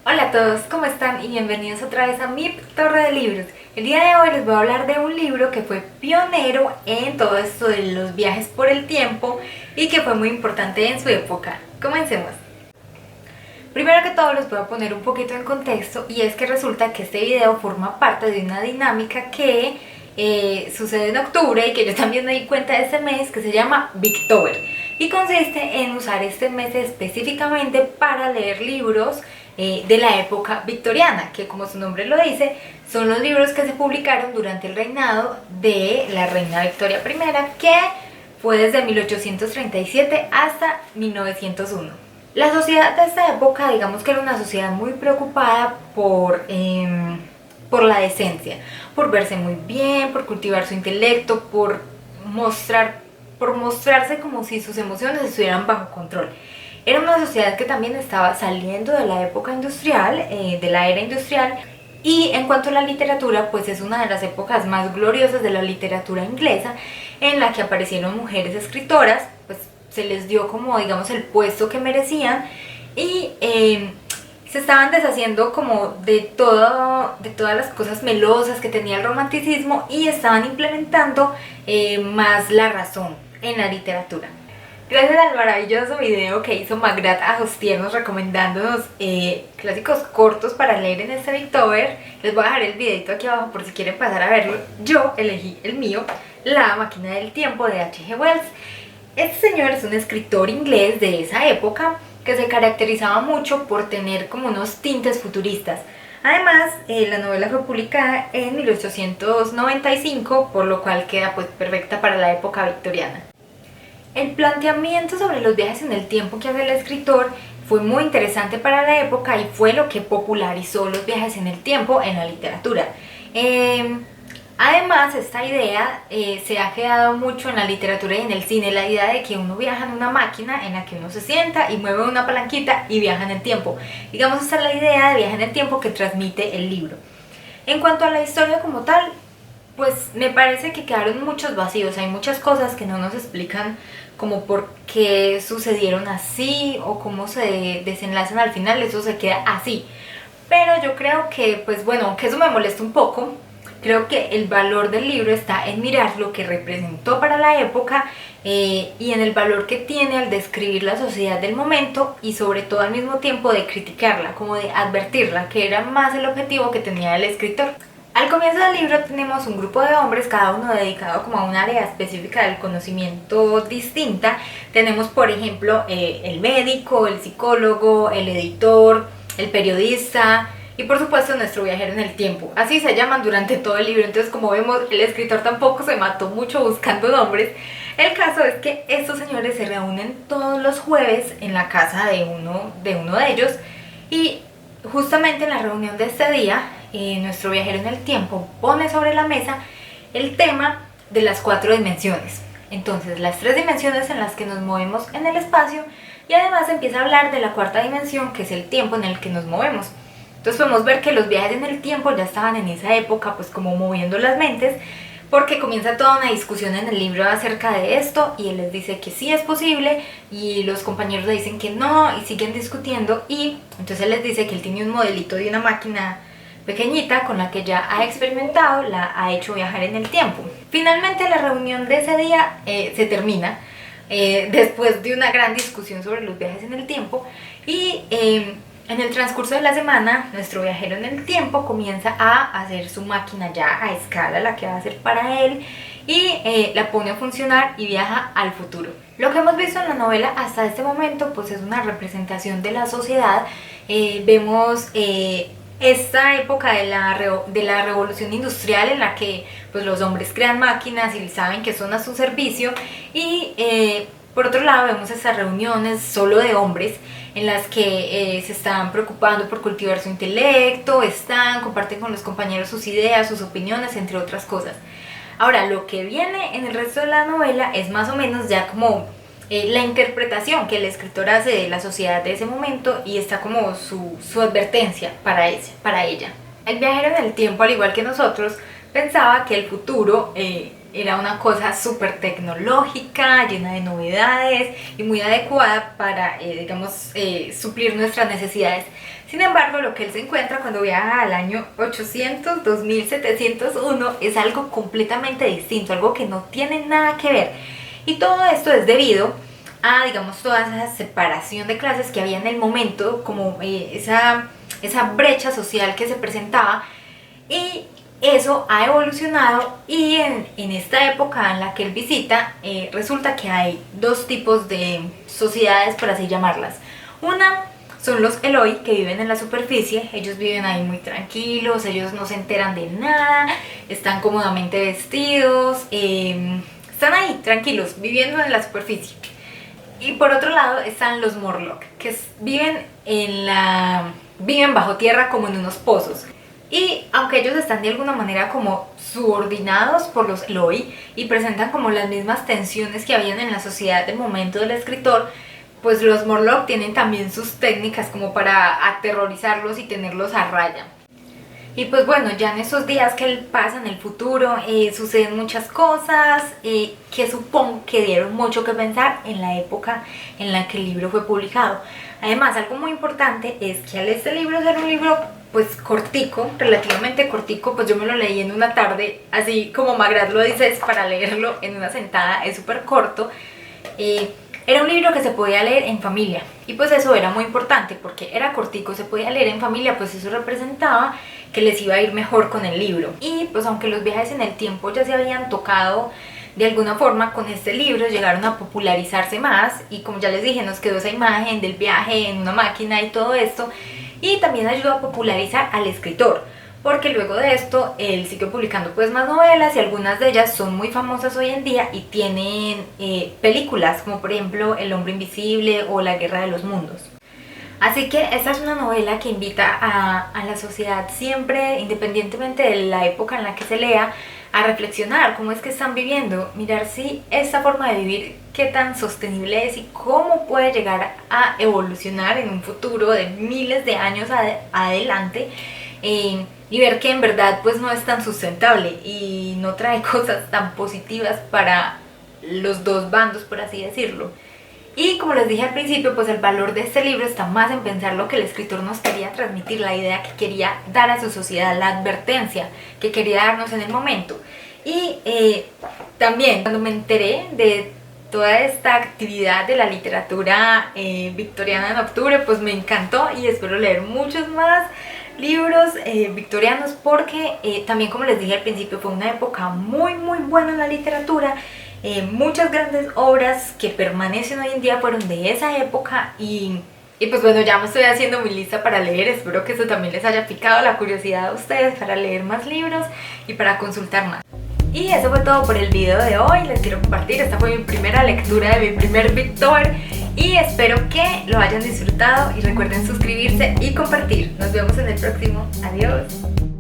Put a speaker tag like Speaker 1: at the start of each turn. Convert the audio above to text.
Speaker 1: Hola a todos, ¿cómo están? Y bienvenidos otra vez a mi torre de libros. El día de hoy les voy a hablar de un libro que fue pionero en todo esto de los viajes por el tiempo y que fue muy importante en su época. Comencemos. Primero que todo les voy a poner un poquito en contexto, y es que resulta que este video forma parte de una dinámica que sucede en octubre y que yo también me di cuenta de este mes, que se llama Booktober, y consiste en usar este mes específicamente para leer libros de la época victoriana, que como su nombre lo dice, son los libros que se publicaron durante el reinado de la reina Victoria I, que fue desde 1837 hasta 1901. La sociedad de esta época, digamos que era una sociedad muy preocupada por la decencia, por verse muy bien, por cultivar su intelecto, por mostrarse como si sus emociones estuvieran bajo control. Era una sociedad que también estaba saliendo de la época industrial, de la era industrial, y en cuanto a la literatura, pues es una de las épocas más gloriosas de la literatura inglesa, en la que aparecieron mujeres escritoras, pues se les dio como digamos el puesto que merecían, y se estaban deshaciendo como de todas las cosas melosas que tenía el romanticismo, y estaban implementando más la razón en la literatura. Gracias al maravilloso video que hizo Magrat Agostiernos recomendándonos clásicos cortos para leer en este Booktober, les voy a dejar el videito aquí abajo por si quieren pasar a verlo. Yo elegí el mío, La máquina del tiempo, de H.G. Wells. Este señor es un escritor inglés de esa época que se caracterizaba mucho por tener como unos tintes futuristas. Además, la novela fue publicada en 1895, por lo cual queda pues perfecta para la época victoriana. El planteamiento sobre los viajes en el tiempo que hace el escritor fue muy interesante para la época y fue lo que popularizó los viajes en el tiempo en la literatura. Además, esta idea se ha quedado mucho en la literatura y en el cine, la idea de que uno viaja en una máquina en la que uno se sienta y mueve una palanquita y viaja en el tiempo. Digamos, esta es la idea de viaje en el tiempo que transmite el libro. En cuanto a la historia como tal, pues me parece que quedaron muchos vacíos, hay muchas cosas que no nos explican como por qué sucedieron así o cómo se desenlazan al final, eso se queda así. Pero yo creo que, pues bueno, aunque eso me molesta un poco, creo que el valor del libro está en mirar lo que representó para la época y en el valor que tiene al describir la sociedad del momento, y sobre todo al mismo tiempo de criticarla, como de advertirla, que era más el objetivo que tenía el escritor. Al comienzo del libro tenemos un grupo de hombres, cada uno dedicado como a un área específica del conocimiento distinta. Tenemos, por ejemplo, el médico, el psicólogo, el editor, el periodista y por supuesto nuestro viajero en el tiempo. Así se llaman durante todo el libro, entonces como vemos el escritor tampoco se mató mucho buscando nombres. El caso es que estos señores se reúnen todos los jueves en la casa de uno de ellos, y justamente en la reunión de este día, nuestro viajero en el tiempo pone sobre la mesa el tema de las 4 dimensiones. Entonces, las 3 dimensiones en las que nos movemos en el espacio, y además empieza a hablar de la 4ª dimensión, que es el tiempo en el que nos movemos. Entonces podemos ver que los viajes en el tiempo ya estaban en esa época pues como moviendo las mentes, porque comienza toda una discusión en el libro acerca de esto, y él les dice que sí es posible y los compañeros le dicen que no y siguen discutiendo, y entonces él les dice que él tiene un modelito de una máquina pequeñita con la que ya ha experimentado, la ha hecho viajar en el tiempo. Finalmente la reunión de ese día se termina después de una gran discusión sobre los viajes en el tiempo, y en el transcurso de la semana, nuestro viajero en el tiempo comienza a hacer su máquina ya a escala, la que va a hacer para él, y la pone a funcionar y viaja al futuro. Lo que hemos visto en la novela hasta este momento pues es una representación de la sociedad. Vemos esta época de la revolución industrial, en la que pues los hombres crean máquinas y saben que son a su servicio, y por otro lado vemos estas reuniones solo de hombres en las que se están preocupando por cultivar su intelecto, comparten con los compañeros sus ideas, sus opiniones, entre otras cosas. Ahora, lo que viene en el resto de la novela es más o menos ya como la interpretación que el escritor hace de la sociedad de ese momento, y está como su advertencia para ella. El viajero en el tiempo, al igual que nosotros, pensaba que el futuro era una cosa súper tecnológica, llena de novedades y muy adecuada para, digamos, suplir nuestras necesidades. Sin embargo, lo que él se encuentra cuando viaja al año 800, 2701 es algo completamente distinto, algo que no tiene nada que ver. Y todo esto es debido a, digamos, toda esa separación de clases que había en el momento, como esa brecha social que se presentaba, y eso ha evolucionado. Y en esta época en la que él visita, resulta que hay dos tipos de sociedades, por así llamarlas. Una son los Eloi, que viven en la superficie. Ellos viven ahí muy tranquilos, ellos no se enteran de nada, están cómodamente vestidos, están ahí tranquilos, viviendo en la superficie. Y por otro lado están los Morlock, que viven bajo tierra, como en unos pozos. Y aunque ellos están de alguna manera como subordinados por los Eloi y presentan como las mismas tensiones que habían en la sociedad del momento del escritor, pues los Morlock tienen también sus técnicas como para aterrorizarlos y tenerlos a raya. Y pues bueno, ya en esos días que él pasa en el futuro, suceden muchas cosas que supongo que dieron mucho que pensar en la época en la que el libro fue publicado. Además, algo muy importante es que al este libro ser un libro pues cortico, relativamente cortico, pues yo me lo leí en una tarde, así como Magrat lo dice, es para leerlo en una sentada, es súper corto. Era un libro que se podía leer en familia, y pues eso era muy importante porque era cortico, se podía leer en familia, pues eso representaba que les iba a ir mejor con el libro. Y pues aunque los viajes en el tiempo ya se habían tocado de alguna forma, con este libro llegaron a popularizarse más, y como ya les dije, nos quedó esa imagen del viaje en una máquina y todo esto, y también ayudó a popularizar al escritor, porque luego de esto él siguió publicando pues más novelas, y algunas de ellas son muy famosas hoy en día y tienen películas, como por ejemplo El hombre invisible o La guerra de los mundos. Así que esta es una novela que invita a la sociedad siempre, independientemente de la época en la que se lea, a reflexionar cómo es que están viviendo, mirar si esta forma de vivir qué tan sostenible es y cómo puede llegar a evolucionar en un futuro de miles de años adelante, y ver que en verdad pues no es tan sustentable y no trae cosas tan positivas para los dos bandos, por así decirlo. Y como les dije al principio, pues el valor de este libro está más en pensar lo que el escritor nos quería transmitir, la idea que quería dar a su sociedad, la advertencia que quería darnos en el momento. Y también cuando me enteré de toda esta actividad de la literatura victoriana en octubre, pues me encantó y espero leer muchos más libros victorianos, porque también, como les dije al principio, fue una época muy buena en la literatura. Muchas grandes obras que permanecen hoy en día fueron de esa época, y pues bueno, ya me estoy haciendo muy lista para leer. Espero que eso también les haya picado la curiosidad a ustedes para leer más libros y para consultar más. Y eso fue todo por el video de hoy. Les quiero compartir, esta fue mi primera lectura de mi primer Victor, y espero que lo hayan disfrutado, y recuerden suscribirse y compartir. Nos vemos en el próximo. Adiós.